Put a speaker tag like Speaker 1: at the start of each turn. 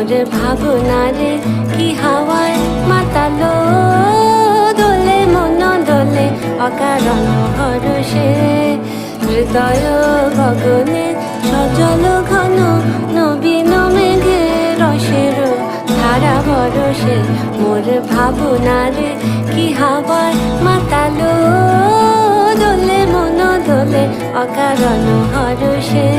Speaker 1: মোর ভাবনারে কি হাওয়ায় মাতালো, দোলে মন দোলে অকারণ হরষে। হৃদয় গগনে সজল ঘন নবীন মেঘে রসের ধারা বরষে। মোর ভাবনারে কি হাওয়ায় মাতালো, দোলে মন দোলে অকারণ হরষে।